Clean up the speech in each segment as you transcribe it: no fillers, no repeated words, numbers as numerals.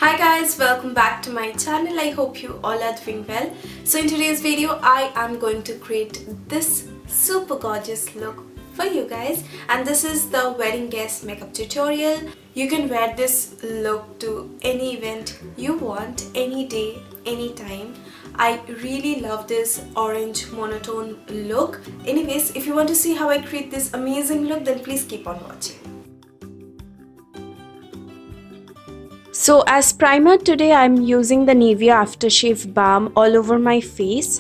Hi guys, welcome back to my channel. I hope you all are doing well. So in today's video, I am going to create this super gorgeous look for you guys, and this is the wedding guest makeup tutorial. You can wear this look to any event you want, any day, anytime. I really love this orange monotone look. Anyways, if you want to see how I create this amazing look, then please keep on watching. So as primer today, I'm using the Nivea aftershave balm all over my face.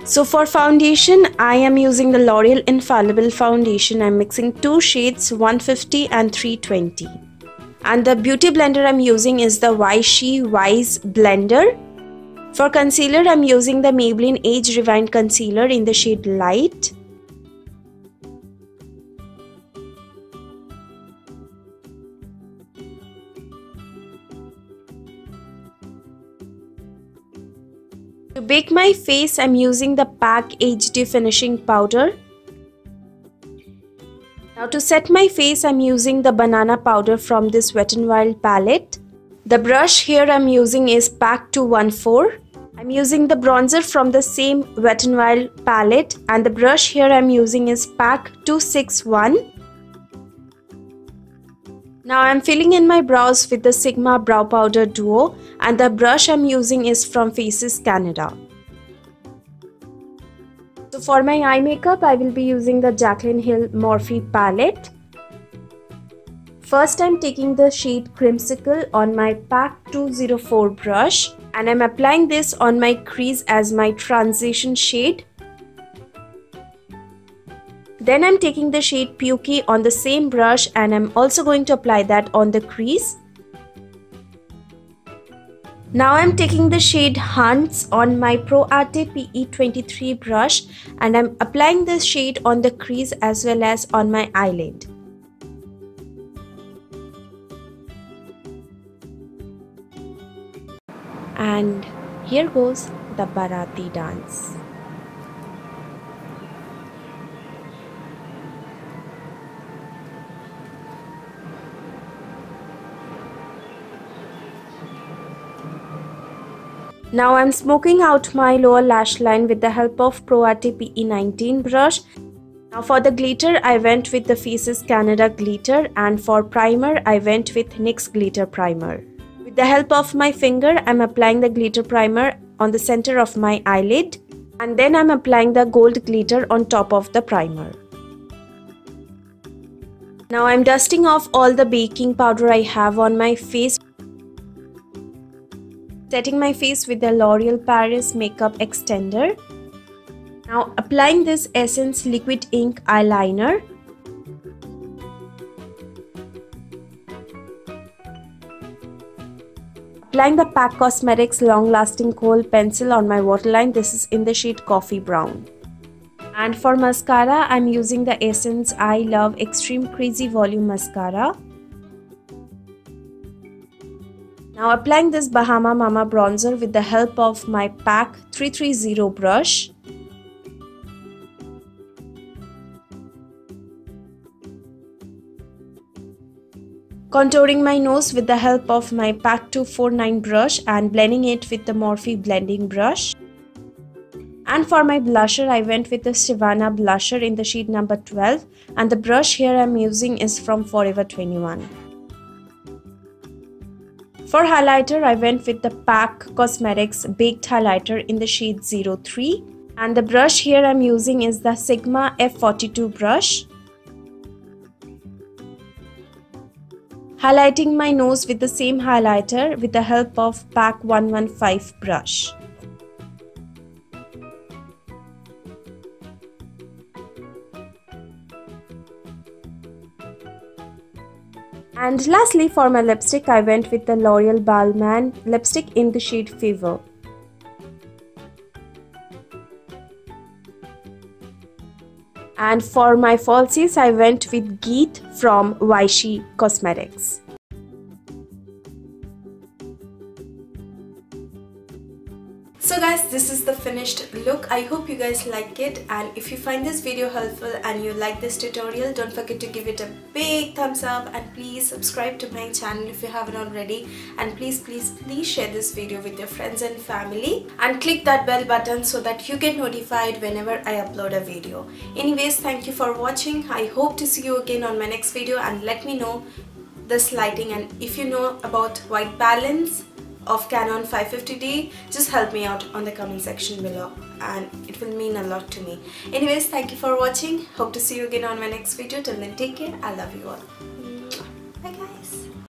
So for foundation, I am using the L'Oreal Infallible foundation. I'm mixing two shades, 150 and 320. And the beauty blender I'm using is the Vichy Wise blender. For concealer, I'm using the Maybelline Age Rewind concealer in the shade Light. To bake my face, I'm using the PAC HD finishing powder. Now to set my face, I'm using the banana powder from this Wet n Wild palette. The brush here I'm using is PAC 214. I'm using the bronzer from the same Wet n Wild palette, and the brush here I'm using is PAC 261. Now I'm filling in my brows with the Sigma Brow Powder Duo, and the brush I'm using is from Faces Canada. So for my eye makeup, I will be using the Jaclyn Hill Morphe palette. First I'm taking the shade Creamsicle on my PAC 204 brush, and I'm applying this on my crease as my transition shade. Then I'm taking the shade Pukey on the same brush, and I'm also going to apply that on the crease. Now I'm taking the shade Hunts on my Pro Arte PE23 brush, and I'm applying this shade on the crease as well as on my eyelid. And here goes the Bharati dance. Now I'm smoking out my lower lash line with the help of Pro Arte PE19 brush. Now for the glitter, I went with the Faces Canada glitter, and for primer, I went with NYX glitter primer. With the help of my finger, I'm applying the glitter primer on the center of my eyelid, and then I'm applying the gold glitter on top of the primer. Now I'm dusting off all the baking powder I have on my face. Setting my face with the L'Oreal Paris Makeup Extender. Now applying this Essence Liquid Ink Eyeliner. Applying the PAC Cosmetics Long Lasting Kohl Pencil on my waterline. This is in the shade Coffee Brown. And for mascara, I'm using the Essence I Love Extreme Crazy Volume Mascara. Now applying this Bahama Mama bronzer with the help of my PAC 330 brush. Contouring my nose with the help of my PAC 249 brush and blending it with the Morphe blending brush. And for my blusher, I went with the Savannah blusher in the shade number 12, and the brush here I'm using is from Forever 21. For highlighter, I went with the PAC Cosmetics Baked Highlighter in the shade 03, and the brush here I'm using is the Sigma F42 brush. Highlighting my nose with the same highlighter with the help of PAC 115 brush. And lastly, for my lipstick, I went with the L'Oreal Balmain lipstick in the shade Fever. And for my falsies, I went with Geet from Vichy So guys, this is the finished look. I hope you guys like it, and if you find this video helpful and you like this tutorial, don't forget to give it a big thumbs up, and please subscribe to my channel if you haven't already, and please share this video with your friends and family, and click that bell button so that you get notified whenever I upload a video. Anyways, thank you for watching. I hope to see you again on my next video, and let me know this lighting, and if you know about white balance of Canon 550D, just help me out on the comment section below, and it will mean a lot to me. Anyways, thank you for watching. Hope to see you again on my next video. Till then, take care. I love you all.